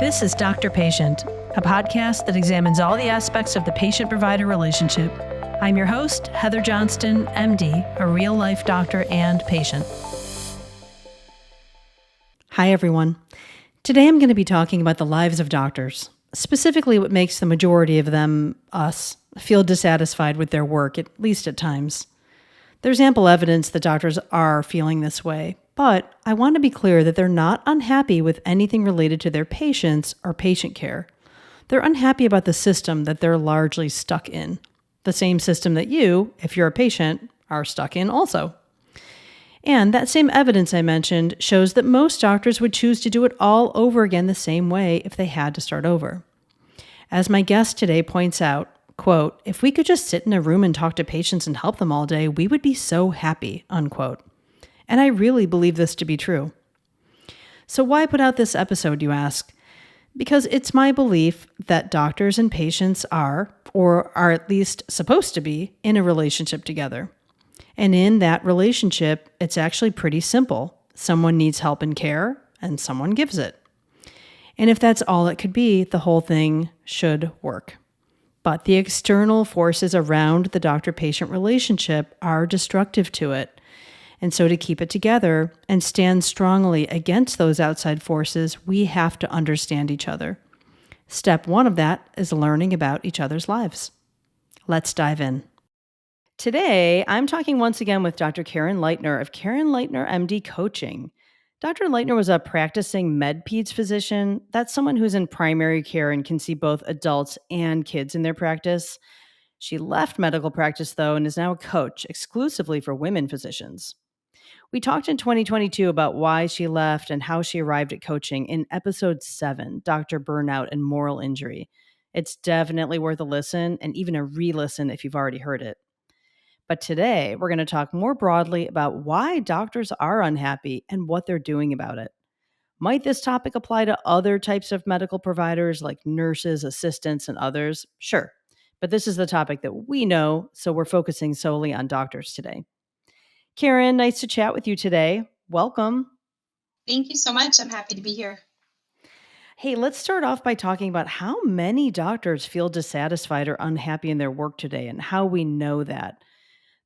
This is Doctor Patient, a podcast that examines all the aspects of the patient-provider relationship. I'm your host, Heather Johnston, MD, a real-life doctor and patient. Hi, everyone. Today I'm going to be talking about the lives of doctors, specifically what makes the majority of them, us, feel dissatisfied with their work, at least at times. There's ample evidence that doctors are feeling this way, but I want to be clear that they're not unhappy with anything related to their patients or patient care. They're unhappy about the system that they're largely stuck in, the same system that you, if you're a patient, are stuck in also. And that same evidence I mentioned shows that most doctors would choose to do it all over again the same way if they had to start over. As my guest today points out, quote, "If we could just sit in a room and talk to patients and help them all day, we would be so happy," unquote. And I really believe this to be true. So why put out this episode, you ask? Because it's my belief that doctors and patients are, or are at least supposed to be, in a relationship together. And in that relationship, it's actually pretty simple. Someone needs help and care, and someone gives it. And if that's all it could be, the whole thing should work. But the external forces around the doctor-patient relationship are destructive to it. And so to keep it together and stand strongly against those outside forces, we have to understand each other. Step one of that is learning about each other's lives. Let's dive in. Today, I'm talking once again with Dr. Karen Leitner of Karen Leitner MD Coaching. Dr. Leitner was a practicing med-peds physician. That's someone who's in primary care and can see both adults and kids in their practice. She left medical practice, though, and is now a coach exclusively for women physicians. We talked in 2022 about why she left and how she arrived at coaching in episode 7, Dr. Burnout and Moral Injury. It's definitely worth a listen and even a re-listen if you've already heard it. But today, we're going to talk more broadly about why doctors are unhappy and what they're doing about it. Might this topic apply to other types of medical providers like nurses, assistants, and others? Sure. But this is the topic that we know, so we're focusing solely on doctors today. Karen, nice to chat with you today. Welcome. Thank you so much. I'm happy to be here. Hey, let's start off by talking about how many doctors feel dissatisfied or unhappy in their work today and how we know that.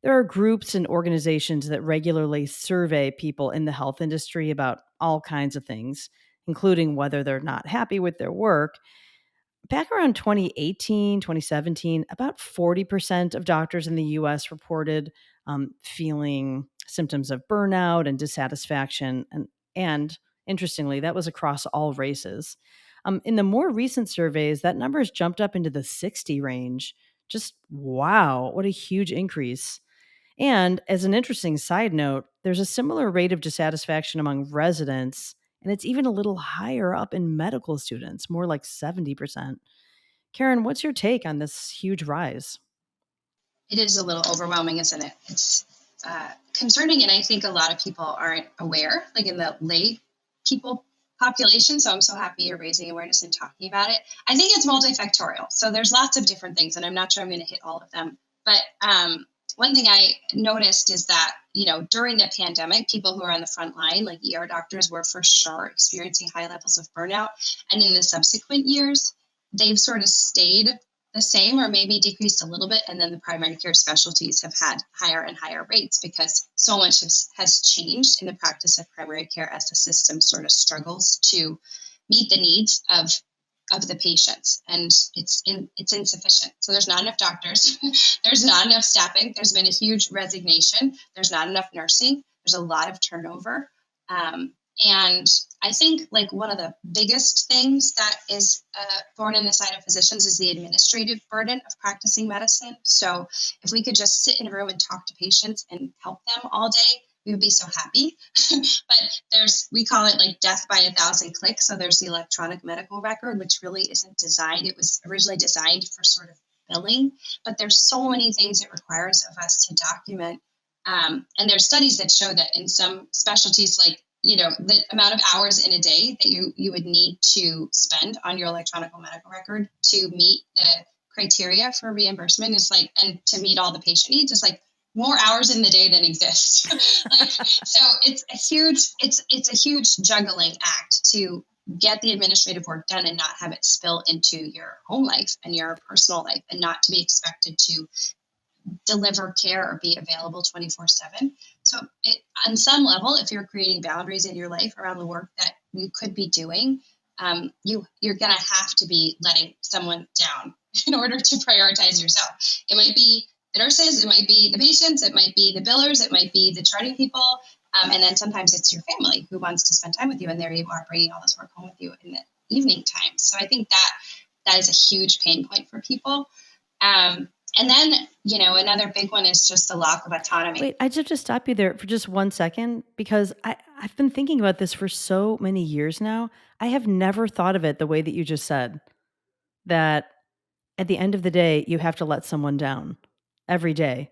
There are groups and organizations that regularly survey people in the health industry about all kinds of things, including whether they're not happy with their work. Back around 2018, 2017, about 40% of doctors in the US reported feeling symptoms of burnout and dissatisfaction. And interestingly, that was across all races. In the more recent surveys, that number has jumped up into the 60 range. Just wow, what a huge increase. And as an interesting side note, there's a similar rate of dissatisfaction among residents, and it's even a little higher up in medical students, more like 70%. Karen, what's your take on this huge rise? It is a little overwhelming, isn't it? It's concerning, and I think a lot of people aren't aware, like in the lay people population. So I'm so happy you're raising awareness and talking about it. I think it's multifactorial. So there's lots of different things, and I'm not sure I'm going to hit all of them. But one thing I noticed is that, during the pandemic, people who are on the front line, like ER doctors, were for sure experiencing high levels of burnout. And in the subsequent years, they've sort of stayed the same or maybe decreased a little bit. And then the primary care specialties have had higher and higher rates because so much has changed in the practice of primary care as the system sort of struggles to meet the needs of the patients, and it's insufficient. So there's not enough doctors, there's not enough staffing, there's been a huge resignation, there's not enough nursing, there's a lot of turnover. And I think like one of the biggest things that is thorn in the side of physicians is the administrative burden of practicing medicine. So if we could just sit in a room and talk to patients and help them all day, we would be so happy. But we call it like death by 1,000 clicks. So there's the electronic medical record, which really isn't designed. It was originally designed for sort of billing, but there's so many things it requires of us to document. And there's studies that show that in some specialties, like, the amount of hours in a day that you would need to spend on your electronic medical record to meet the criteria for reimbursement is like, and to meet all the patient needs is like more hours in the day than exist. So it's a huge juggling act to get the administrative work done and not have it spill into your home life and your personal life, and not to be expected to deliver care or be available 24/7. So on some level, if you're creating boundaries in your life around the work that you could be doing, you're going to have to be letting someone down in order to prioritize yourself. It might be the nurses, it might be the patients, it might be the billers, it might be the charting people. And then sometimes it's your family who wants to spend time with you, and there you are bringing all this work home with you in the evening time. So I think that is a huge pain point for people. And then, another big one is just the lack of autonomy. Wait, I just have to stop you there for just 1 second, because I've been thinking about this for so many years now. I have never thought of it the way that you just said, that at the end of the day, you have to let someone down every day.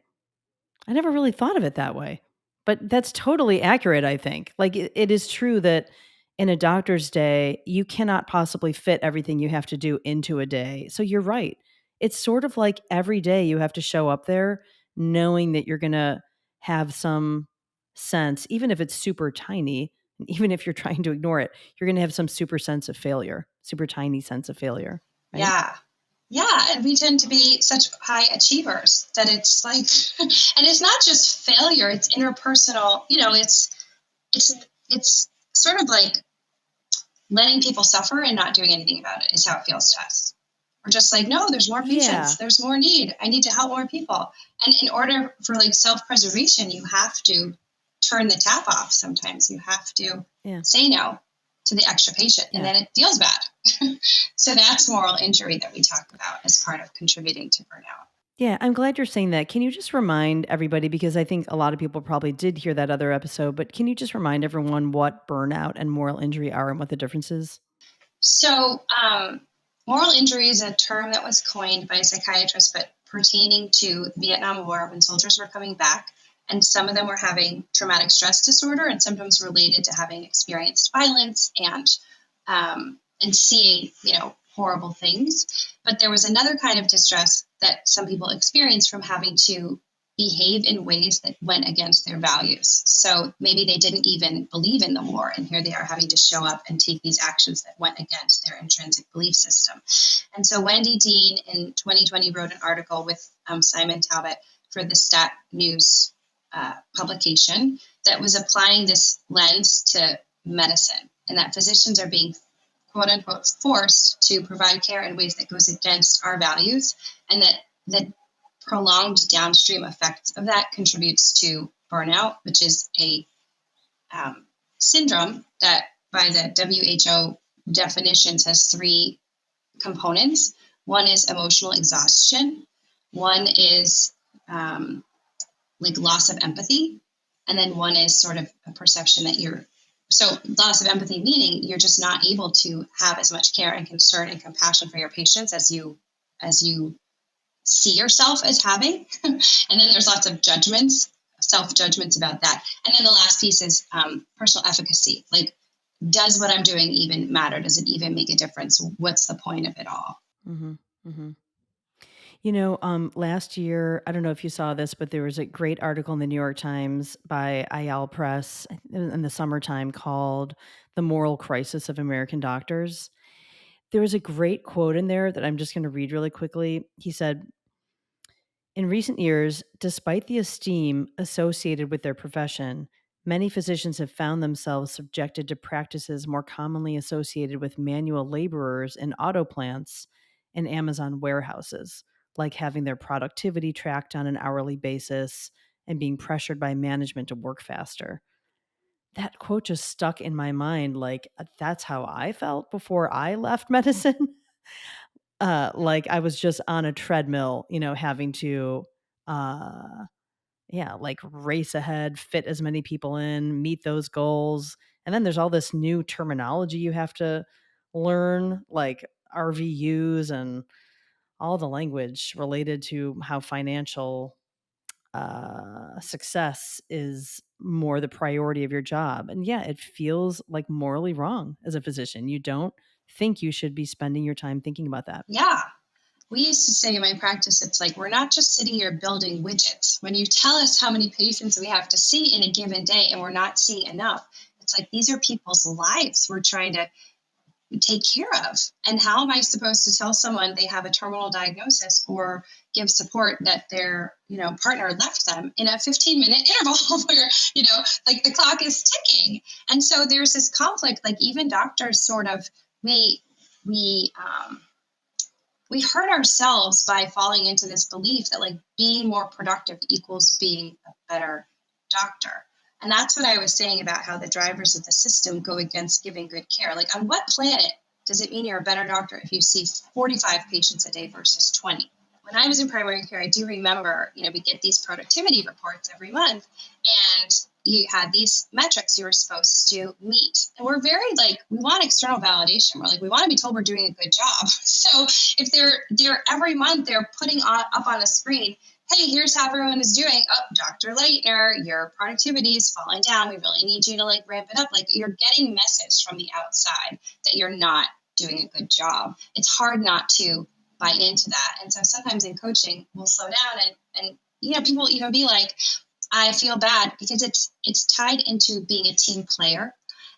I never really thought of it that way, but that's totally accurate, I think. Like, it is true that in a doctor's day, you cannot possibly fit everything you have to do into a day. So you're right. It's sort of like every day you have to show up there knowing that you're going to have some sense, even if it's super tiny, and even if you're trying to ignore it, you're going to have some super sense of failure, super tiny sense of failure. Right? Yeah. Yeah, and we tend to be such high achievers that it's like, and it's not just failure; it's interpersonal. It's sort of like letting people suffer and not doing anything about it is how it feels to us. We're just like, no, there's more patients, Yeah. there's more need. I need to help more people, and in order for like self-preservation, you have to turn the tap off. Sometimes you have to Yeah. say no to the extra patient, and Yeah. then it feels bad. So that's moral injury that we talk about as part of contributing to burnout. Yeah, I'm glad you're saying that. Can you just remind everybody, because I think a lot of people probably did hear that other episode, but can you just remind everyone what burnout and moral injury are and what the difference is? So, moral injury is a term that was coined by a psychiatrist, but pertaining to the Vietnam War when soldiers were coming back. And some of them were having traumatic stress disorder and symptoms related to having experienced violence and seeing, horrible things. But there was another kind of distress that some people experienced from having to behave in ways that went against their values. So maybe they didn't even believe in the war, and here they are having to show up and take these actions that went against their intrinsic belief system. And so Wendy Dean in 2020 wrote an article with Simon Talbot for the Stat News publication that was applying this lens to medicine, and that physicians are being quote unquote forced to provide care in ways that goes against our values, and that the prolonged downstream effects of that contributes to burnout, which is a syndrome that by the WHO definitions has three components. One is emotional exhaustion. One is like loss of empathy. And then one is sort of a perception that so loss of empathy, meaning you're just not able to have as much care and concern and compassion for your patients as you see yourself as having. And then there's lots of judgments, self-judgments about that. And then the last piece is personal efficacy. Like, does what I'm doing even matter? Does it even make a difference? What's the point of it all? Mm-hmm. Mm-hmm. Last year, I don't know if you saw this, but there was a great article in the New York Times by Ayal Press in the summertime called The Moral Crisis of American Doctors. There was a great quote in there that I'm just going to read really quickly. He said, "In recent years, despite the esteem associated with their profession, many physicians have found themselves subjected to practices more commonly associated with manual laborers in auto plants and Amazon warehouses, like having their productivity tracked on an hourly basis and being pressured by management to work faster." That quote just stuck in my mind, like, that's how I felt before I left medicine. Like I was just on a treadmill, having to like race ahead, fit as many people in, meet those goals. And then there's all this new terminology you have to learn, like RVUs and all the language related to how financial success is more the priority of your job. And yeah, it feels like morally wrong as a physician. You don't think you should be spending your time thinking about that. Yeah. We used to say in my practice, it's like, we're not just sitting here building widgets. When you tell us how many patients we have to see in a given day and we're not seeing enough, it's like, these are people's lives we're trying to take care of. And how am I supposed to tell someone they have a terminal diagnosis or give support that their, partner left them in a 15-minute interval where, like the clock is ticking. And so there's this conflict, like even doctors sort of, we hurt ourselves by falling into this belief that like being more productive equals being a better doctor. And that's what I was saying about how the drivers of the system go against giving good care. Like, on what planet does it mean you're a better doctor if you see 45 patients a day versus 20? When I was in primary care, I do remember, we get these productivity reports every month, and you had these metrics you were supposed to meet. And we're very we want external validation. We're like, we want to be told we're doing a good job. So if they're every month, they're putting up on a screen, hey, here's how everyone is doing. Oh, Dr. Leitner, your productivity is falling down. We really need you to ramp it up. Like, you're getting message from the outside that you're not doing a good job. It's hard not to buy into that. And so sometimes in coaching, we'll slow down and people even be like, I feel bad, because it's tied into being a team player.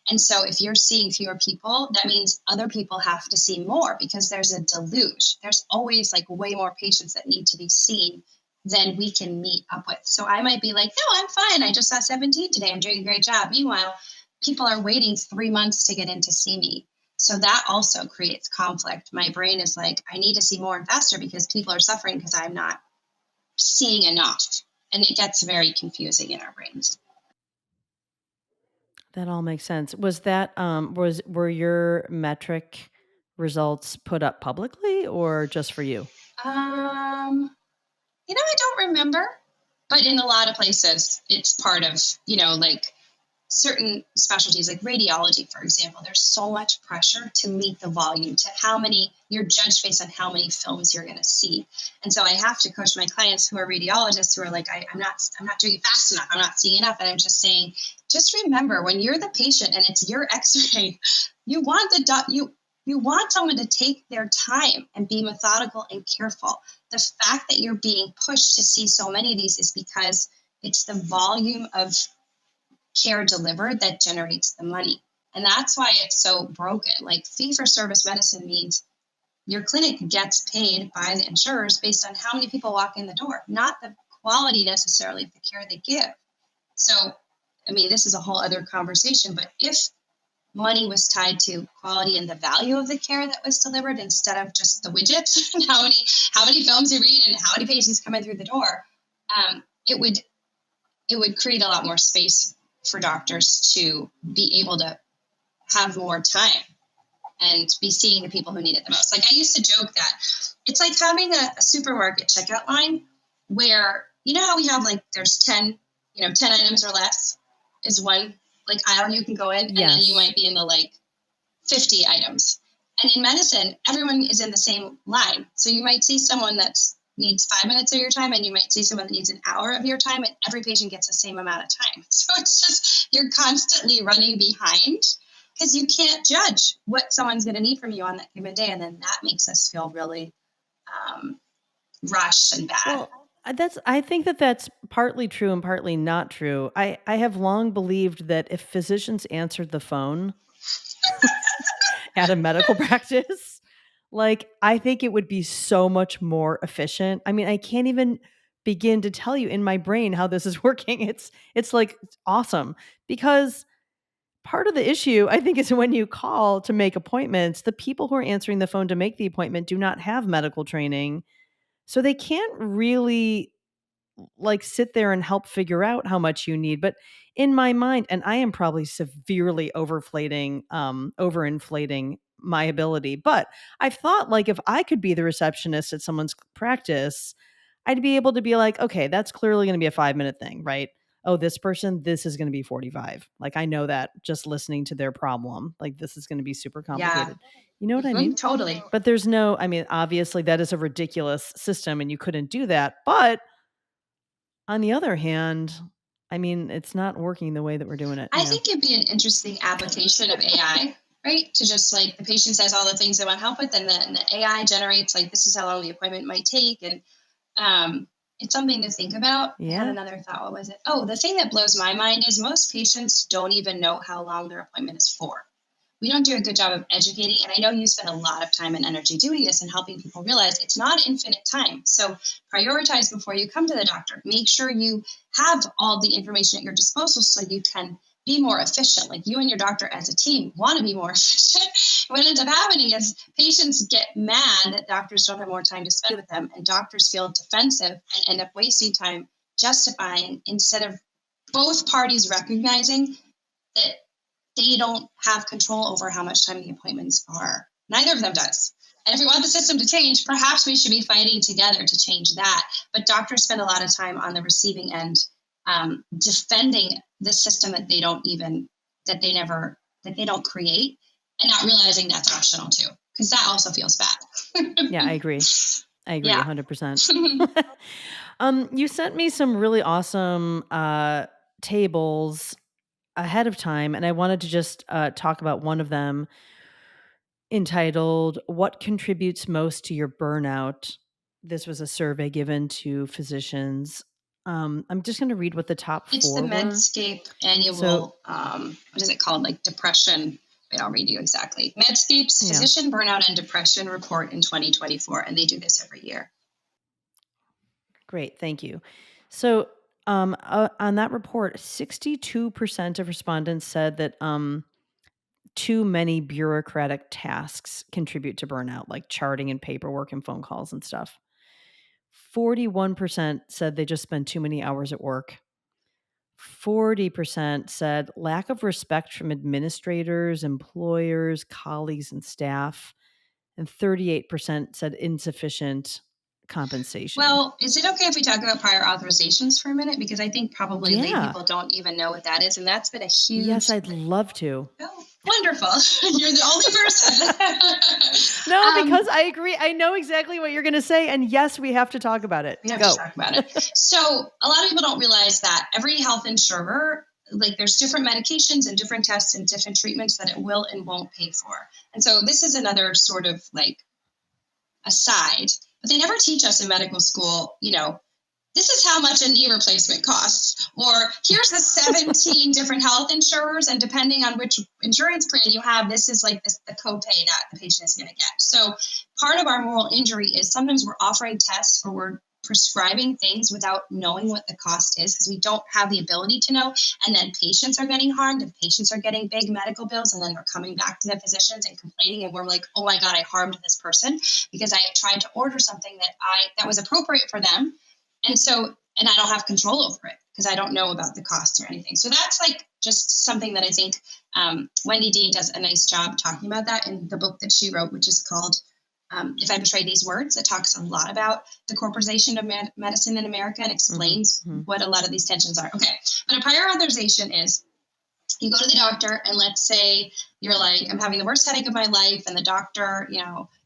And so if you're seeing fewer people, that means other people have to see more, because there's a deluge. There's always way more patients that need to be seen than we can meet up with. So I might be like, no, I'm fine. I just saw 17 today. I'm doing a great job. Meanwhile, people are waiting 3 months to get in to see me. So that also creates conflict. My brain is like, I need to see more and faster because people are suffering because I'm not seeing enough. And it gets very confusing in our brains. That all makes sense. Was that were your metric results put up publicly or just for you? I don't remember, but in a lot of places, it's part of, certain specialties like radiology, for example. There's so much pressure to meet the volume, to how many you're judged based on how many films you're going to see. And so I have to coach my clients who are radiologists who are like, I'm not doing it fast enough. I'm not seeing enough. And I'm just saying, just remember, when you're the patient and it's your X-ray, you want you want someone to take their time and be methodical and careful. The fact that you're being pushed to see so many of these is because it's the volume of care delivered that generates the money. And that's why it's so broken. Like, fee-for-service medicine means your clinic gets paid by the insurers based on how many people walk in the door, not the quality necessarily of the care they give. So, this is a whole other conversation, but if money was tied to quality and the value of the care that was delivered instead of just the widgets and how many films you read and how many patients come in through the door, it would create a lot more space for doctors to be able to have more time and be seeing the people who need it the most. Like, I used to joke that it's like having a supermarket checkout line where, how we have there's 10 items or less is one aisle you can go in, and then you might be in the 50 items. And in medicine, everyone is in the same line. So you might see someone that needs 5 minutes of your time, and you might see someone that needs an hour of your time, and every patient gets the same amount of time. So it's just, you're constantly running behind because you can't judge what someone's going to need from you on that given day. And then that makes us feel really rushed and bad. Well, I think that that's partly true and partly not true. I have long believed that if physicians answered the phone at a medical practice, I think it would be so much more efficient. I can't even begin to tell you in my brain how this is working. It's awesome, because part of the issue, I think, is when you call to make appointments, the people who are answering the phone to make the appointment do not have medical training. So they can't really sit there and help figure out how much you need. But in my mind, and I am probably severely overinflating my ability, but I've thought, if I could be the receptionist at someone's practice, I'd be able to be like, okay, that's clearly going to be a 5-minute thing, right? Oh, this person, this is going to be 45. I know that just listening to their problem, this is going to be super complicated. You know what I mean? Totally. But there's no, obviously that is a ridiculous system and you couldn't do that. But on the other hand, it's not working the way that we're doing it. I think it'd be an interesting application of AI, right? To just the patient says all the things they want help with, and then the AI generates this is how long the appointment might take. And it's something to think about. Yeah. I had another thought. What was it? Oh, the thing that blows my mind is most patients don't even know how long their appointment is for. we don't do a good job of educating. And I know you spend a lot of time and energy doing this and helping people realize it's not infinite time. So prioritize before you come to the doctor. Make sure you have all the information at your disposal so you can be more efficient. Like you and your doctor as a team want to be more efficient. What ends up happening is patients get mad that doctors don't have more time to spend with them, and doctors feel defensive and end up wasting time justifying, instead of both parties recognizing that they don't have control over how much time the appointments are. Neither of them does. And if we want the system to change, perhaps we should be fighting together to change that. But doctors spend a lot of time on the receiving end, defending the system that they don't create, and not realizing that's optional too, because that also feels bad. Yeah, I agree. Yeah. 100%. You sent me some really awesome tables ahead of time, and I wanted to just talk about one of them entitled "What Contributes Most to Your Burnout?" This was a survey given to physicians. I'm just going to read what the top It's four the were. Medscape annual, So, what is it called? Like depression. Wait, I'll read you exactly. Medscape's yeah, Physician Burnout and Depression Report in 2024, and they do this every year. great. Thank you. So, on that report, 62% of respondents said that too many bureaucratic tasks contribute to burnout, like charting and paperwork and phone calls and stuff. 41% said they just spend too many hours at work. 40% said lack of respect from administrators, employers, colleagues, and staff. And 38% said insufficient compensation. Well, is it okay if we talk about prior authorizations for a minute? Because I think probably lay Yeah. people don't even know what that is. And that's been a huge... Yes, I'd love to. Oh, wonderful. You're the only person. No, because I agree. I know exactly what you're going to say. And yes, we have to talk about it. We have Go. to talk about it. So a lot of people don't realize that every health insurer, like there's different medications and different tests and different treatments that it will and won't pay for. And so this is another sort of like aside, but they never teach us in medical school, this is how much a knee replacement costs, or here's the 17 different health insurers, and depending on which insurance plan you have, this is like the copay that the patient is going to get. So part of our moral injury is sometimes we're offering tests or we're prescribing things without knowing what the cost is, because we don't have the ability to know. And then patients are getting harmed, and patients are getting big medical bills, and then they're coming back to the physicians and complaining, and we're like, oh my God, I harmed this person because I tried to order something that was appropriate for them. And I don't have control over it because I don't know about the costs or anything. So that's like just something that I think Wendy Dean does a nice job talking about that in the book that she wrote, which is called If I Betray These Words. It talks a lot about the corporatization of medicine in America and explains what a lot of these tensions are. Okay, but a prior authorization is you go to the doctor, and let's say you're like, I'm having the worst headache of my life, and the doctor,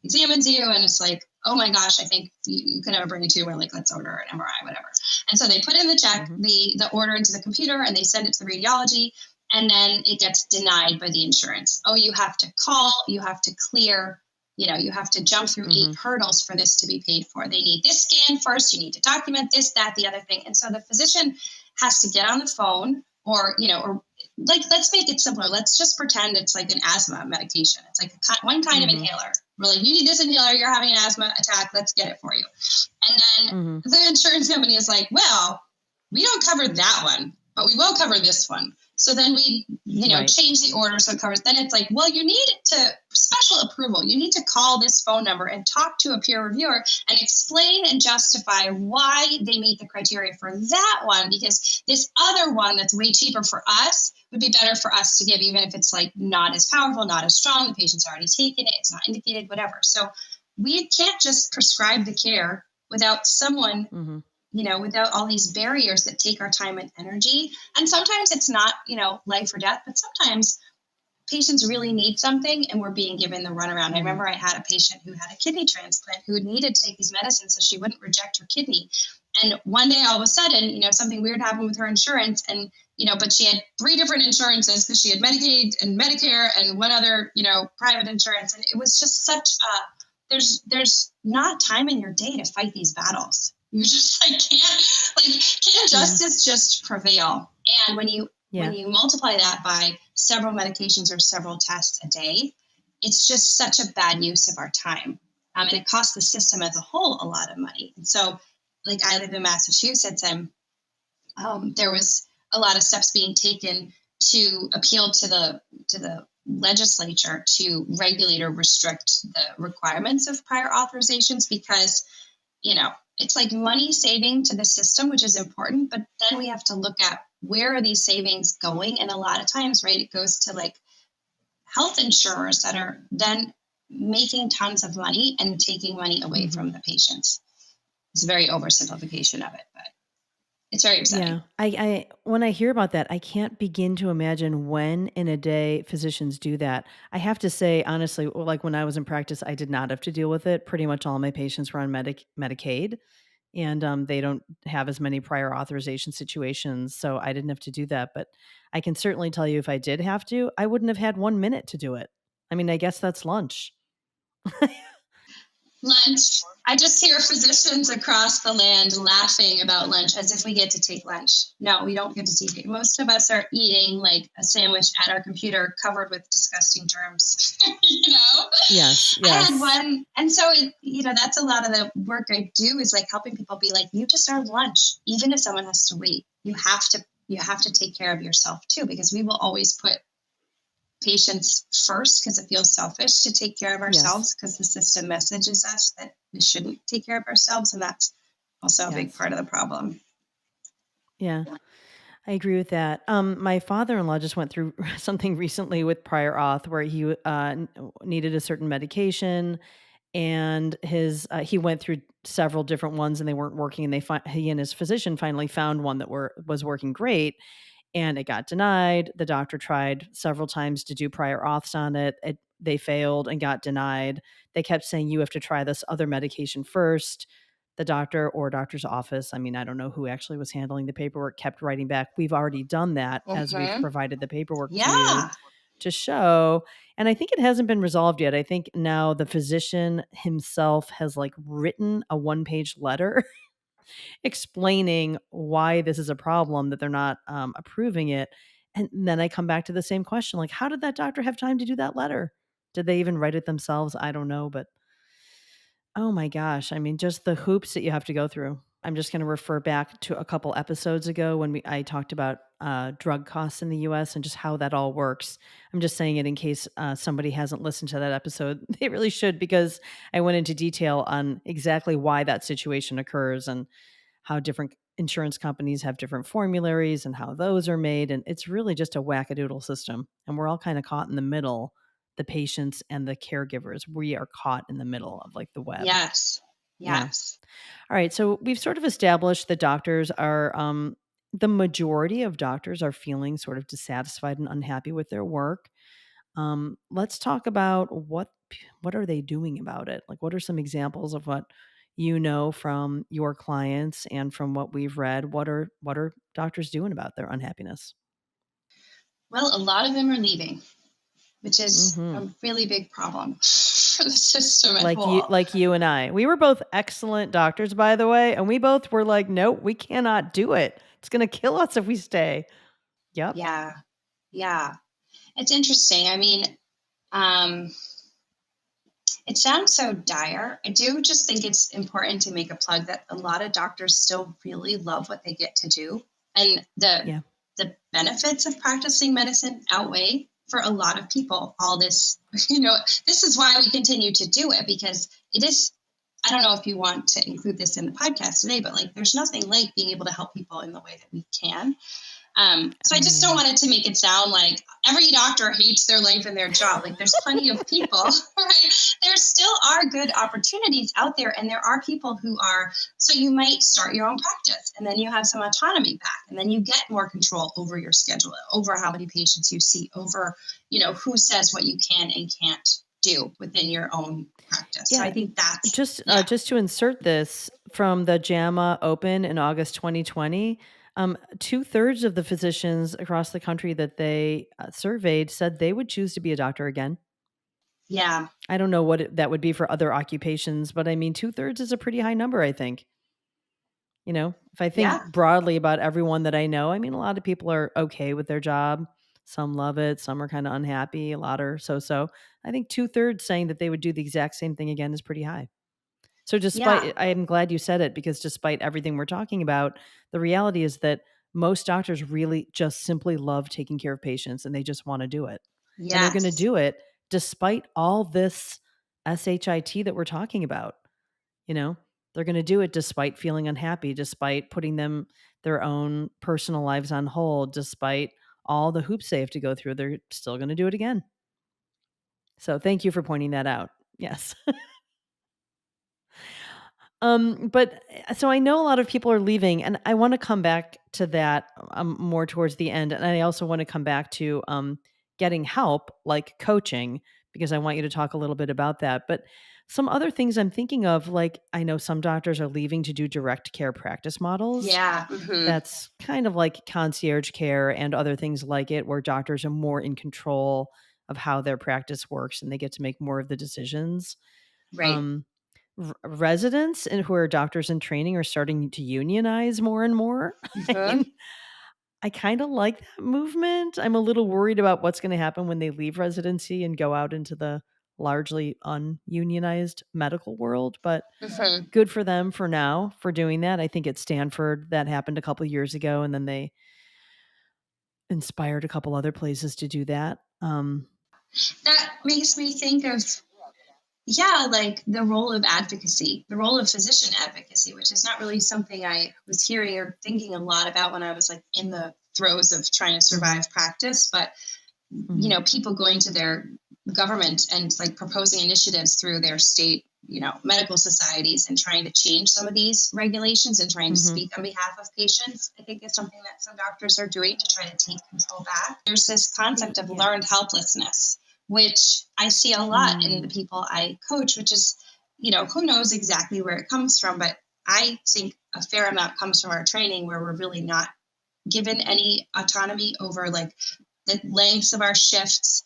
examines you, and it's like, oh my gosh, I think you could have a brain tumor, like let's order an MRI, whatever. And so they put in the check, the order into the computer, and they send it to the radiology, and then it gets denied by the insurance. Oh, you have to call, you have to clear, you have to jump through 8 hurdles for this to be paid for. They need this scan first, you need to document this, that, the other thing. And so the physician has to get on the phone, or like, let's make it simpler. Let's just pretend it's like an asthma medication. It's like one kind of inhaler. We're like, you need this inhaler, you're having an asthma attack, let's get it for you. And then the insurance company is like, well, we don't cover that one, but we will cover this one. So then we, change the order so it covers. Then it's like, well, you need special approval. You need to call this phone number and talk to a peer reviewer and explain and justify why they meet the criteria for that one, because this other one that's way cheaper for us would be better for us to give, even if it's like not as powerful, not as strong. The patient's already taken it, it's not indicated, whatever. So we can't just prescribe the care without someone without all these barriers that take our time and energy. And sometimes it's not, life or death, but sometimes patients really need something and we're being given the runaround. I remember I had a patient who had a kidney transplant who needed to take these medicines so she wouldn't reject her kidney. And one day, all of a sudden, something weird happened with her insurance, and, but she had 3 different insurances because she had Medicaid and Medicare and one other, private insurance. And it was just such there's not time in your day to fight these battles. You just can't justice just prevail. And when you multiply that by several medications or several tests a day, it's just such a bad use of our time. And it costs the system as a whole a lot of money. And so, like, I live in Massachusetts, and there was a lot of steps being taken to appeal to the legislature to regulate or restrict the requirements of prior authorizations, because it's like money saving to the system, which is important, but then we have to look at where are these savings going. And a lot of times, right, it goes to like health insurers that are then making tons of money and taking money away from the patients. It's a very oversimplification of it, but it's very upsetting. Yeah. I when I hear about that, I can't begin to imagine when in a day physicians do that. I have to say, honestly, like when I was in practice, I did not have to deal with it. Pretty much all my patients were on Medicaid, and they don't have as many prior authorization situations, so I didn't have to do that. But I can certainly tell you, if I did have to, I wouldn't have had 1 minute to do it. I mean, I guess that's lunch. Lunch. I just hear physicians across the land laughing about lunch as if we get to take lunch. No, we don't get to take it. Most of us are eating like a sandwich at our computer covered with disgusting germs. Yes, I had yes. one. And so, that's a lot of the work I do, is like helping people be like, you deserve lunch. Even if someone has to wait, you have to take care of yourself too, because we will always put patients first because it feels selfish to take care of ourselves, because the system messages us that we shouldn't take care of ourselves. And that's also a big Yes. part of the problem. Yeah. I agree with that. My father-in-law just went through something recently with prior auth where he needed a certain medication, and he went through several different ones and they weren't working, and he and his physician finally found one that was working great, and it got denied. The doctor tried several times to do prior auths on it. They failed and got denied. They kept saying, you have to try this other medication first. The doctor or doctor's office, I mean, I don't know who actually was handling the paperwork, kept writing back, we've already done that, as we've provided the paperwork to you Yeah. to show. And I think it hasn't been resolved yet. I think now the physician himself has like written a 1-page letter explaining why this is a problem, that they're not approving it. And then I come back to the same question, like, how did that doctor have time to do that letter? Did they even write it themselves? I don't know, but oh my gosh, I mean, just the hoops that you have to go through. I'm just going to refer back to a couple episodes ago when I talked about drug costs in the U.S. and just how that all works. I'm just saying it in case somebody hasn't listened to that episode. They really should, because I went into detail on exactly why that situation occurs and how different insurance companies have different formularies and how those are made. And it's really just a wackadoodle system. And we're all kind of caught in the middle, the patients and the caregivers. We are caught in the middle of like the web. Yes. Yeah. Yes. All right. So we've sort of established that doctors are, the majority of doctors are feeling sort of dissatisfied and unhappy with their work. Let's talk about what are they doing about it? Like, what are some examples of what from your clients and from what we've read? What are doctors doing about their unhappiness? Well, a lot of them are leaving, which is Hmm. a really big problem for the system at whole. Like you and I, we were both excellent doctors, by the way, and we both were like, nope, we cannot do it. It's going to kill us if we stay. Yep. Yeah. Yeah. It's interesting. I mean, um, it sounds so dire. I do just think it's important to make a plug that a lot of doctors still really love what they get to do. And Yeah. the benefits of practicing medicine outweigh for a lot of people all this. This is why we continue to do it, because it is, I don't know if you want to include this in the podcast today, but like there's nothing like being able to help people in the way that we can. So I just don't want it to make it sound like every doctor hates their life and their job. Like there's plenty of people, right? There still are good opportunities out there. And there are people who are, so you might start your own practice and then you have some autonomy back, and then you get more control over your schedule, over how many patients you see, over, who says what you can and can't do within your own practice. So I think that's just to insert this from the JAMA Open in August 2020. 2/3 of the physicians across the country that they surveyed said they would choose to be a doctor again. Yeah. I don't know what that would be for other occupations, but I mean, 2/3 is a pretty high number, I think. If I think Yeah. broadly about everyone that I know, I mean, a lot of people are okay with their job. Some love it, some are kind of unhappy, a lot are so. I think 2/3 saying that they would do the exact same thing again is pretty high. So Yeah. I am glad you said it, because despite everything we're talking about, the reality is that most doctors really just simply love taking care of patients, and they just want to do it. And they're going to Yes. do it despite all this SHIT that we're talking about. You know, they're going to do it despite feeling unhappy, despite putting their own personal lives on hold, despite all the hoops they have to go through. They're still going to do it again. So thank you for pointing that out. Yes. So I know a lot of people are leaving, and I want to come back to that more towards the end. And I also want to come back to getting help, like coaching, because I want you to talk a little bit about that. But some other things I'm thinking of, like I know some doctors are leaving to do direct care practice models. Yeah. Hmm. That's kind of like concierge care and other things like it, where doctors are more in control of how their practice works and they get to make more of the decisions. Right. Um, Residents and who are doctors in training are starting to unionize more and more. I Hmm. mean, I kind of like that movement. I'm a little worried about what's going to happen when they leave residency and go out into the largely ununionized medical world, but Hmm. good for them for now for doing that. I think at Stanford that happened a couple of years ago, and then they inspired a couple other places to do that. That makes me think of, yeah, like the role of advocacy, the role of physician advocacy, which is not really something I was hearing or thinking a lot about when I was like in the throes of trying to survive practice. But, Mhm, people going to their government and like proposing initiatives through their state, medical societies and trying to change some of these regulations and trying to mhm, speak on behalf of patients, I think is something that some doctors are doing to try to take control back. There's this concept of yeah. learned helplessness, which I see a lot in the Mm, people I coach, which is, who knows exactly where it comes from, but I think a fair amount comes from our training where we're really not given any autonomy over like the lengths of our shifts,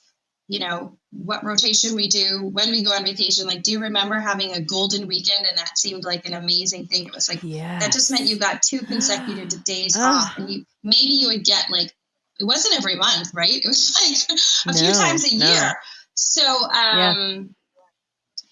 what rotation we do, when we go on vacation. Like, do you remember having a golden weekend? And that seemed like an amazing thing. It was like, that just meant you yes. got two consecutive days off. And Ah, maybe you would get like, it wasn't every month, right? It was like a few no, times a no. year. So, Yeah.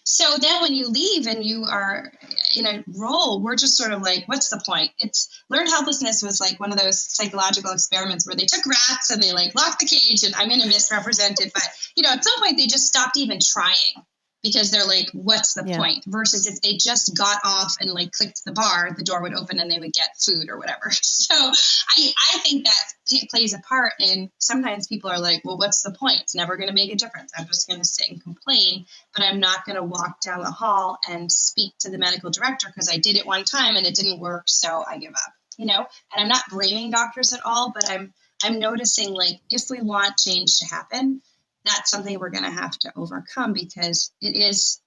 so then when you leave and you are in a role, we're just sort of like, what's the point? It's learned helplessness was like one of those psychological experiments where they took rats and they like locked the cage, and I'm going to misrepresent it, but at some point they just stopped even trying because they're like, what's the Yeah. point? Versus if they just got off and like clicked the bar, the door would open and they would get food or whatever. So I think that plays a part in sometimes people are like, well, what's the point? It's never going to make a difference. I'm just going to sit and complain, but I'm not going to walk down the hall and speak to the medical director because I did it one time and it didn't work, so I give up. And I'm not blaming doctors at all, but I'm noticing like if we want change to happen, that's something we're going to have to overcome because it's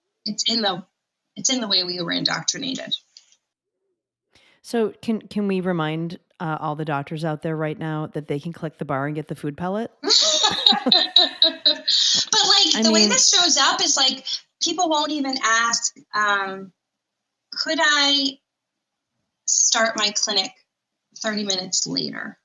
in the way we were indoctrinated. So can we remind all the doctors out there right now that they can click the bar and get the food pellet? But like I the way mean, this shows up is like people won't even ask, could I start my clinic 30 minutes later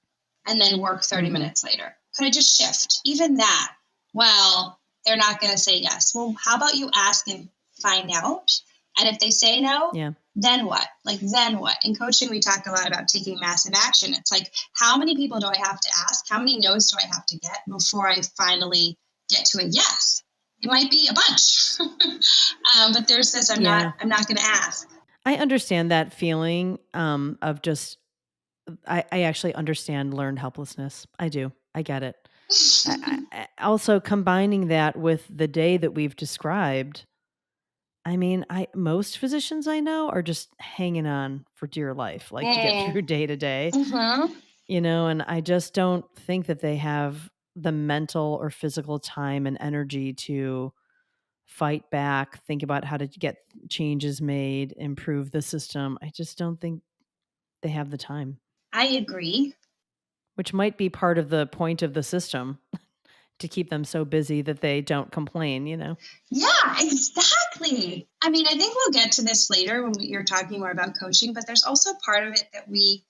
and then work 30 mhm, minutes later? Could I just shift? Even that, well, they're not going to say yes. Well, how about you ask and find out? And if they say no, yeah. then what? Like, then what? In coaching, we talk a lot about taking massive action. It's like, how many people do I have to ask? How many no's do I have to get before I finally get to a yes? It might be a bunch, but there's this. I'm not. Yeah. I'm not going to ask. I understand that feeling of just I actually understand learned helplessness. I do. I get it. Also combining that with the day that we've described, I mean, I most physicians I know are just hanging on for dear life, like to get Mm. through day to day, Mm-hmm. and I just don't think that they have the mental or physical time and energy to fight back, think about how to get changes made, improve the system. I just don't think they have the time, I agree. which might be part of the point of the system to keep them so busy that they don't complain. Yeah, exactly. I mean, I think we'll get to this later when you're talking more about coaching, but there's also part of it that we,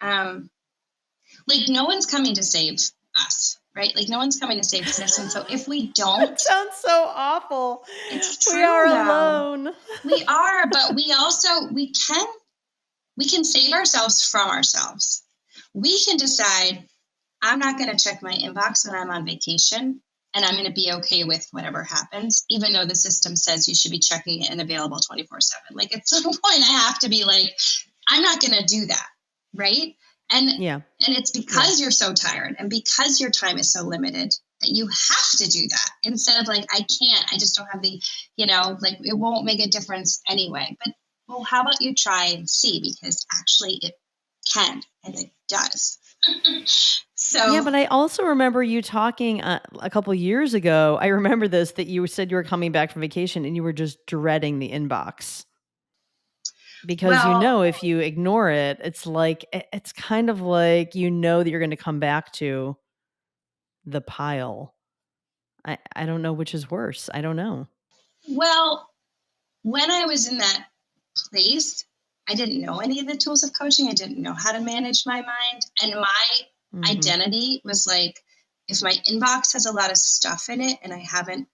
like, no one's coming to save us. right? Like no one's coming to save the system. So if we That don't, sounds so awful. it's We are true though. alone. We are, but we also, we can save ourselves from ourselves. We can decide, I'm not going to check my inbox when I'm on vacation, and I'm going to be okay with whatever happens, even though the system says you should be checking it and available 24/7. Like at some point, I have to be like, I'm not going to do that, right? And Yeah. and it's because you're so tired and because your time is so limited that you have to do that instead of like, I can't, I just don't have the, like it won't make a difference anyway. But well, how about you try and see, because actually it can and it does. Yeah, So but I also remember you talking a couple years ago. I remember this, that you said you were coming back from vacation and you were just dreading the inbox because well, if you ignore it, it's like it's kind of like that you're going to come back to the pile. I don't know which is worse. I don't know. well, when I was in that place, I didn't know any of the tools of coaching. I didn't know how to manage my mind. And my Mhm. identity was like, if my inbox has a lot of stuff in it and I haven't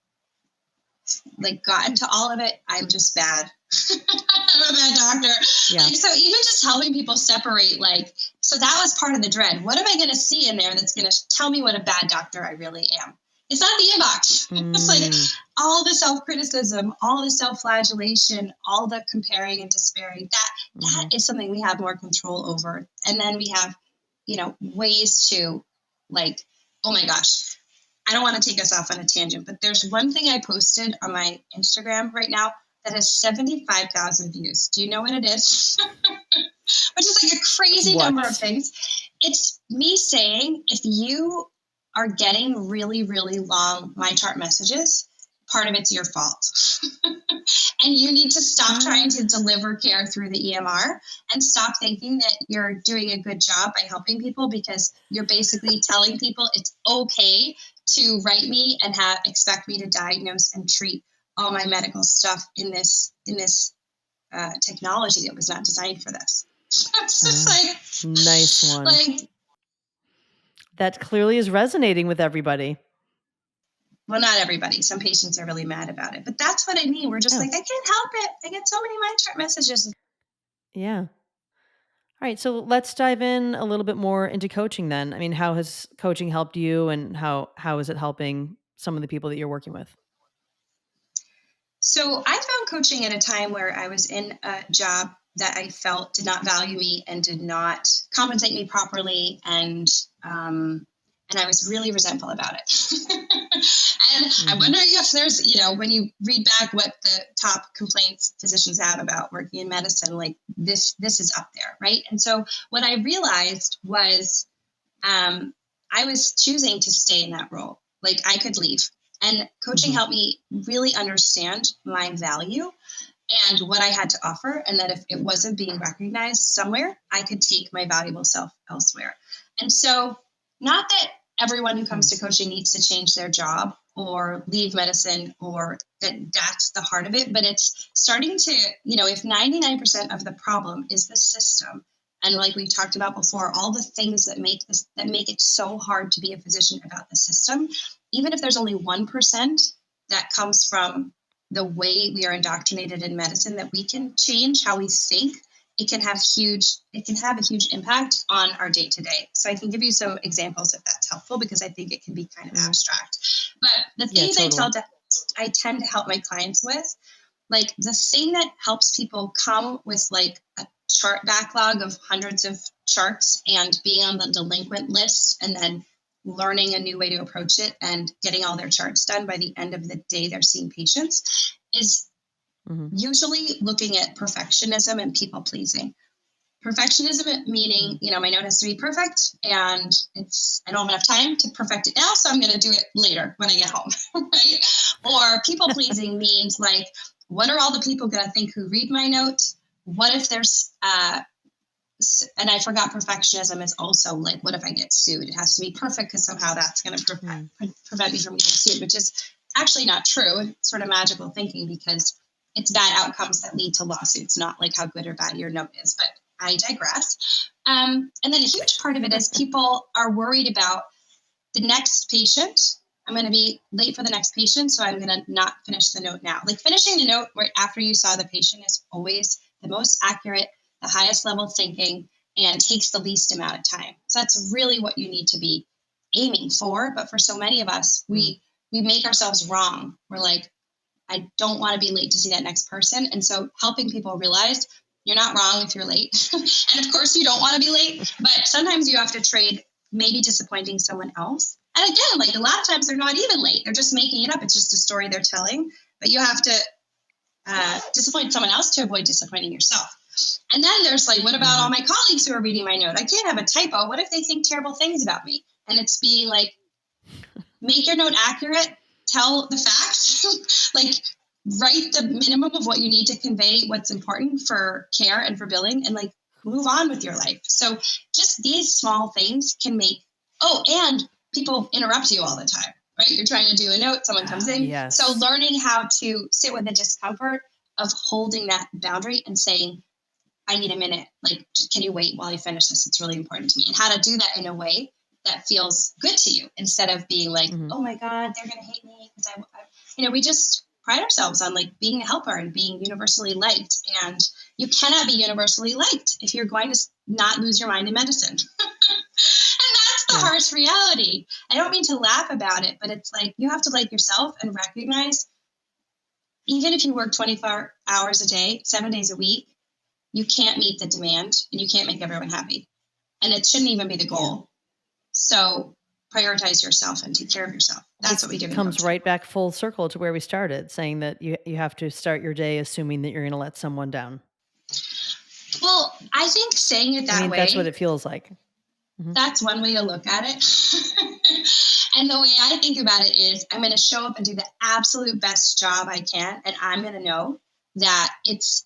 like gotten to all of it, I'm just bad. I'm a bad doctor. Yeah. Like, so even just helping people separate, like, so that was part of the dread. What am I going to see in there that's going to tell me what a bad doctor I really am? It's not the inbox. It's like Mm. all the self-criticism, all the self-flagellation, all the comparing and despairing. That Mhm. is something we have more control over. And then we have, ways to, like, oh my gosh, I don't want to take us off on a tangent, but there's one thing I posted on my Instagram right now that has 75,000 views. Do you know what it is? Which is like a crazy number of What? things. It's me saying, if you are getting really, really long my chart messages, part of it's your fault. And you need to stop trying to Ah. deliver care through the EMR and stop thinking that you're doing a good job by helping people, because you're basically telling people it's okay to write me and expect me to diagnose and treat all my medical stuff in this technology that was not designed for this. It's just Nice one. like, That clearly is resonating with everybody. well, not everybody. Some patients are really mad about it, but that's what I mean. We're just Oh, like, I can't help it. I get so many mind chart messages. yeah. All right, so let's dive in a little bit more into coaching then. I mean, how has coaching helped you and how is it helping some of the people that you're working with? So I found coaching at a time where I was in a job that I felt did not value me and did not compensate me properly, and I was really resentful about it. And I'm Mhm. wondering if there's, when you read back what the top complaints physicians have about working in medicine, like this is up there, right? And so what I realized was, um, I was choosing to stay in that role. Like I could leave. And coaching Mhm. helped me really understand my value and what I had to offer, and that if it wasn't being recognized somewhere, I could take my valuable self elsewhere. And so, not that everyone who comes Mm. to coaching needs to change their job or leave medicine, or that's the heart of it, but it's starting to, if 99% of the problem is the system, and like we talked about before, all the things that make it so hard to be a physician about the system, even if there's only 1% that comes from the way we are indoctrinated in medicine, that we can change how we think, it can have a huge impact on our day to day. So I can give you some examples if that's helpful, because I think it can be kind of Mm. abstract. But the Yeah, things totally. I tend to help my clients with, like the thing that helps people come with like a chart backlog of hundreds of charts and being on the delinquent list, and then learning a new way to approach it and getting all their charts done by the end of the day they're seeing patients, is Mhm. usually looking at perfectionism and people pleasing. Perfectionism meaning, Mm. my note has to be perfect, and I don't have enough time to perfect it now, so I'm going to do it later when I get home, right? Or people pleasing means like, what are all the people going to think who read my note? What if there's and I forgot perfectionism is also like, what if I get sued? It has to be perfect because somehow that's going to Mm. prevent me from getting sued, which is actually not true. It's sort of magical thinking, because it's bad outcomes that lead to lawsuits, not like how good or bad your note is. But I digress. And then a huge part of it is people are worried about the next patient, I'm going to be late for the next patient, so I'm going to not finish the note now. Like finishing the note right after you saw the patient is always the most accurate, the highest level thinking, and takes the least amount of time. So that's really what you need to be aiming for. But for so many of us, we make ourselves wrong. We're like, I don't want to be late to see that next person. And so helping people realize you're not wrong if you're late. And of course, you don't want to be late, but sometimes you have to trade maybe disappointing someone else. And again, like a lot of times they're not even late. They're just making it up. It's just a story they're telling. But you have to disappoint someone else to avoid disappointing yourself. And then there's like, what about all my colleagues who are reading my note? I can't have a typo. What if they think terrible things about me? And it's being like, make your note accurate, tell the facts, like write the minimum of what you need to convey what's important for care and for billing, and like move on with your life. So just these small things can make, and people interrupt you all the time, right? You're trying to do a note, someone comes in. Yes. So learning how to sit with the discomfort of holding that boundary and saying, I need a minute. Like, can you wait while I finish this? It's really important to me. And how to do that in a way that feels good to you instead of being like, oh my God, they're going to hate me. Because we just pride ourselves on like being a helper and being universally liked. And you cannot be universally liked if you're going to not lose your mind in medicine. And that's the harsh reality. I don't mean to laugh about it, but it's like, you have to like yourself and recognize, even if you work 24 hours a day, 7 days a week, you can't meet the demand and you can't make everyone happy. And it shouldn't even be the goal. So prioritize yourself and take care of yourself. That's what we do. It comes right back full circle to where we started, saying that you have to start your day assuming that you're going to let someone down. Well, I think saying it that way. That's what it feels like. That's one way to look at it. And the way I think about it is I'm going to show up and do the absolute best job I can. And I'm going to know that it's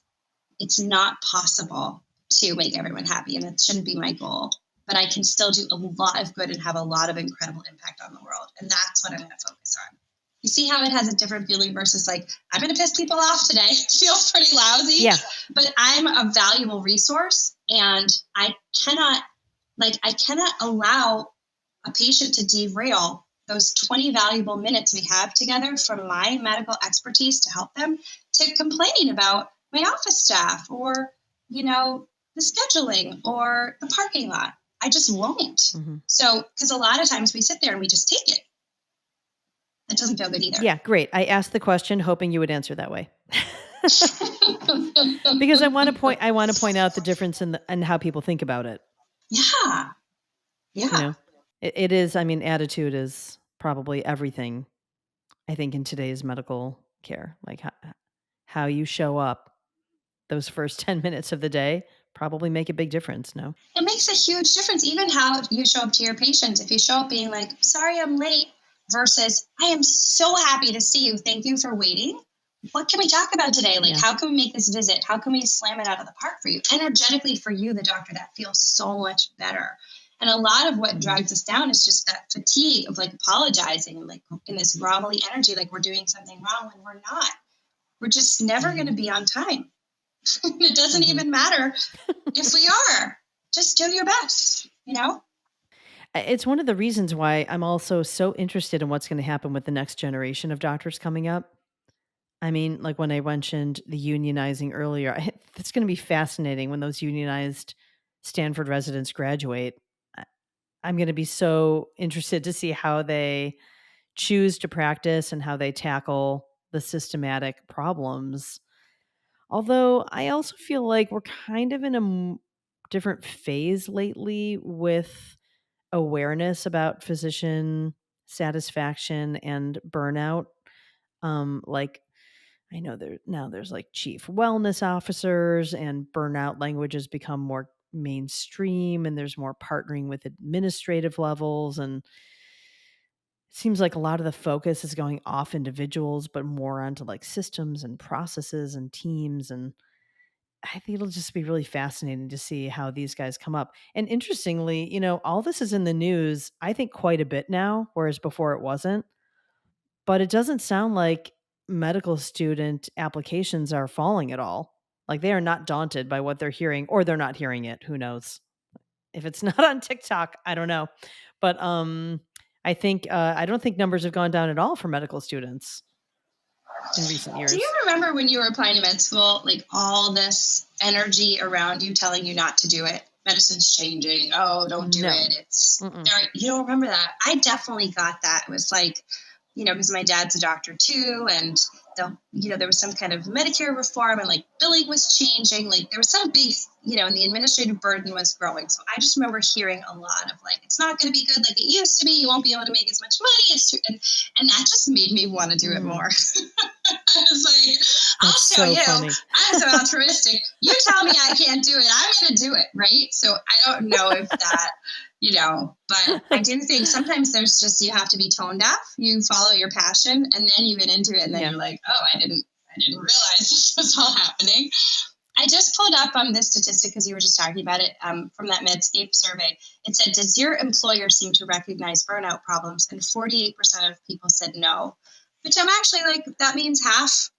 not possible to make everyone happy. And it shouldn't be my goal. But I can still do a lot of good and have a lot of incredible impact on the world. And that's what I'm going to focus on. You see how it has a different feeling versus like, I'm going to piss people off today. It feels pretty lousy. Yeah. But I'm a valuable resource, and I cannot allow a patient to derail those 20 valuable minutes we have together from my medical expertise to help them to complain about my office staff or, the scheduling or the parking lot. I just won't. So, because a lot of times we sit there and we just take it. That doesn't feel good either. Yeah, great. I asked the question hoping you would answer that way. Because I want to point out the difference in how people think about it. Yeah. Yeah. It is, attitude is probably everything, I think, in today's medical care. Like how you show up those first 10 minutes of the day probably make a big difference, no? It makes a huge difference, even how you show up to your patients. If you show up being like, sorry, I'm late, versus I am so happy to see you. Thank you for waiting. What can we talk about today? Like, how can we make this visit? How can we slam it out of the park for you? Energetically for you, the doctor, that feels so much better. And a lot of what drags us down is just that fatigue of like apologizing and like in this grovelly energy, like we're doing something wrong when we're not. We're just never going to be on time. It doesn't even matter if we are. Just do your best, It's one of the reasons why I'm also so interested in what's going to happen with the next generation of doctors coming up. Like when I mentioned the unionizing earlier, it's going to be fascinating when those unionized Stanford residents graduate. I'm going to be so interested to see how they choose to practice and how they tackle the systematic problems. Although I also feel like we're kind of in a different phase lately with awareness about physician satisfaction and burnout. Like I know there's like chief wellness officers, and burnout language has become more mainstream, and there's more partnering with administrative levels, and it seems like a lot of the focus is going off individuals, but more onto like systems and processes and teams. And I think it'll just be really fascinating to see how these guys come up. And interestingly, all this is in the news, I think, quite a bit now, whereas before it wasn't. But it doesn't sound like medical student applications are falling at all. Like they are not daunted by what they're hearing, or they're not hearing it. Who knows? If it's not on TikTok, I don't know. But I don't think numbers have gone down at all for medical students in recent years. Do you remember when you were applying to med school, like all this energy around you telling you not to do it? Medicine's changing. Oh, don't do No. it. It's very, you don't remember that. I definitely got that. It was like, because my dad's a doctor too, and there was some kind of Medicare reform, and like billing was changing. Like there was some big, and the administrative burden was growing. So I just remember hearing a lot of like, it's not going to be good like it used to be. You won't be able to make as much money. And that just made me want to do it more. I was like, I'll show you. Funny. I'm so altruistic. You tell me I can't do it. I'm going to do it. Right. So I don't know if that, but I do think sometimes there's just, you have to be tone deaf. You follow your passion and then you get into it. And then you're like, oh, I didn't realize this was all happening. I just pulled up this statistic because you were just talking about it from that Medscape survey. It said, does your employer seem to recognize burnout problems? And 48% of people said no, which I'm actually like, that means half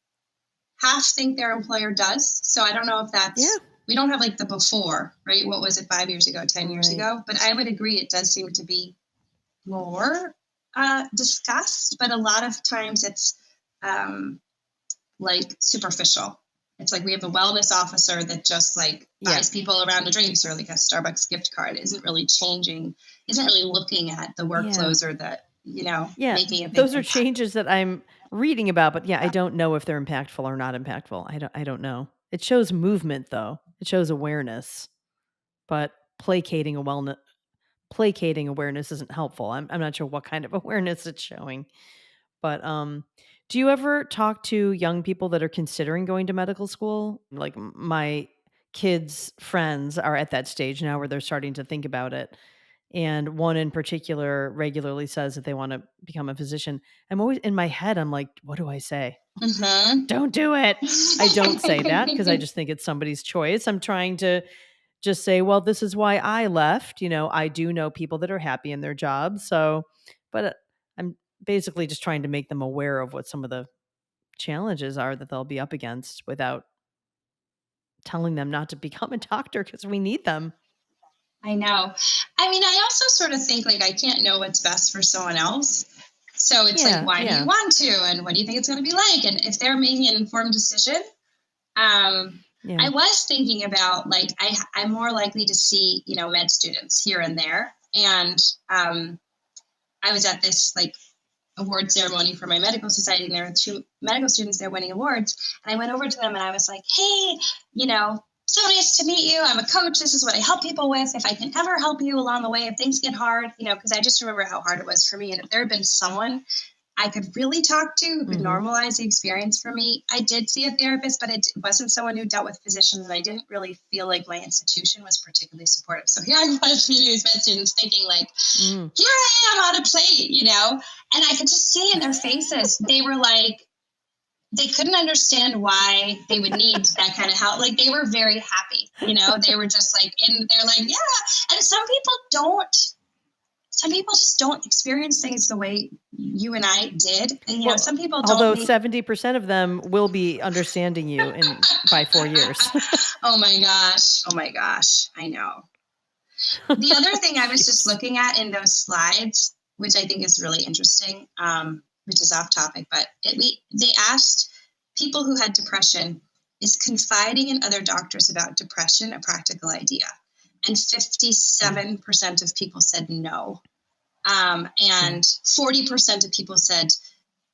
think their employer does. So I don't know if that's, we don't have like the before, right? What was it 5 years ago, 10 years ago? But I would agree it does seem to be more discussed, but a lot of times it's like superficial. It's like we have a wellness officer that just like buys people around the drinks or like a Starbucks gift card, isn't really looking at the workflows or the, making it. Those are changes that I'm reading about, but I don't know if they're impactful or not impactful. I don't know. It shows movement though. It shows awareness, but placating awareness isn't helpful. I'm not sure what kind of awareness it's showing, but do you ever talk to young people that are considering going to medical school? Like my kids' friends are at that stage now where they're starting to think about it. And one in particular regularly says that they want to become a physician. I'm always in my head, I'm like, what do I say? Don't do it. I don't say that because I just think it's somebody's choice. I'm trying to just say, well, this is why I left. I do know people that are happy in their jobs. So, but I'm basically just trying to make them aware of what some of the challenges are that they'll be up against without telling them not to become a doctor because we need them. I know. I mean, I also sort of think like I can't know what's best for someone else. So it's like, why do you want to? And what do you think it's going to be like? And if they're making an informed decision, I was thinking about like, I'm more likely to see, med students here and there. And I was at this like award ceremony for my medical society, and there were 2 medical students there winning awards. And I went over to them and I was like, hey, so nice to meet you. I'm a coach. This is what I help people with. If I can ever help you along the way, if things get hard, because I just remember how hard it was for me. And if there had been someone I could really talk to who could normalize the experience for me, I did see a therapist, but it wasn't someone who dealt with physicians. And I didn't really feel like my institution was particularly supportive. So here I was meeting these med students thinking like, here I am on a plate, and I could just see in their faces, they were like, they couldn't understand why they would need that kind of help. Like they were very happy, they were just like, and they're like, yeah. And some people just don't experience things the way you and I did. And, some people don't. Although 70% of them will be understanding you by 4 years. Oh my gosh. I know. The other thing I was just looking at in those slides, which I think is really interesting, which is off topic, but they asked people who had depression, is confiding in other doctors about depression a practical idea? And 57% of people said no. And 40% of people said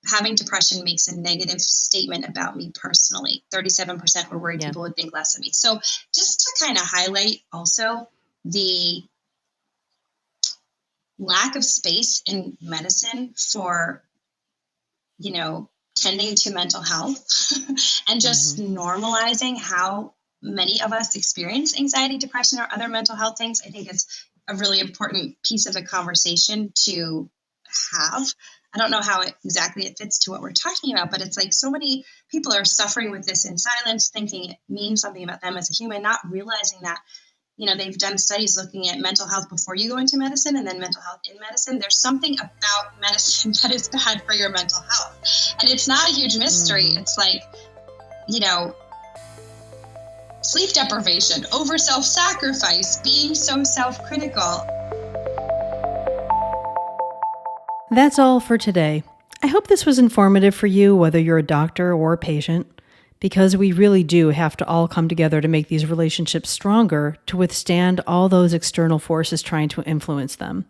having depression makes a negative statement about me personally. 37% were worried people would think less of me. So just to kind of highlight also the lack of space in medicine for tending to mental health and just normalizing how many of us experience anxiety, depression, or other mental health things, I think is a really important piece of the conversation to have. I don't know how exactly it fits to what we're talking about, but it's like so many people are suffering with this in silence, thinking it means something about them as a human, not realizing that they've done studies looking at mental health before you go into medicine and then mental health in medicine. There's something about medicine that is bad for your mental health. And it's not a huge mystery. It's like, sleep deprivation, over self-sacrifice, being so self-critical. That's all for today. I hope this was informative for you, whether you're a doctor or a patient, because we really do have to all come together to make these relationships stronger to withstand all those external forces trying to influence them.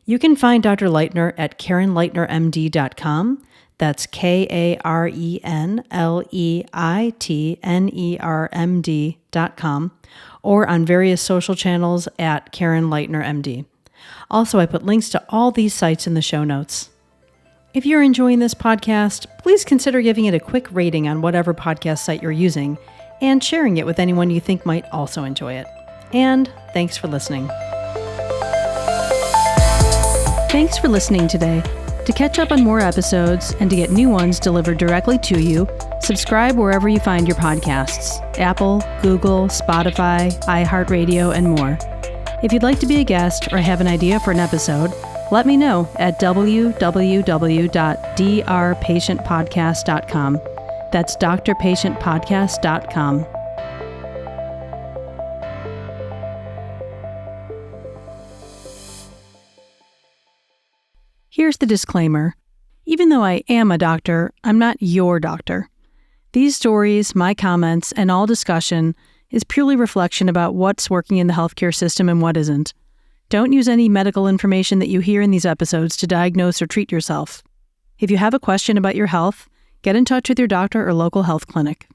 You can find Dr. Leitner at KarenLeitnerMD.com. That's KarenLeitnerMD.com, or on various social channels at Karen Leitner MD. Also, I put links to all these sites in the show notes. If you're enjoying this podcast, please consider giving it a quick rating on whatever podcast site you're using and sharing it with anyone you think might also enjoy it. And thanks for listening. Thanks for listening today. To catch up on more episodes and to get new ones delivered directly to you, subscribe wherever you find your podcasts: Apple, Google, Spotify, iHeartRadio, and more. If you'd like to be a guest or have an idea for an episode, let me know at www.drpatientpodcast.com. That's drpatientpodcast.com. Here's the disclaimer. Even though I am a doctor, I'm not your doctor. These stories, my comments, and all discussion is purely reflection about what's working in the healthcare system and what isn't. Don't use any medical information that you hear in these episodes to diagnose or treat yourself. If you have a question about your health, get in touch with your doctor or local health clinic.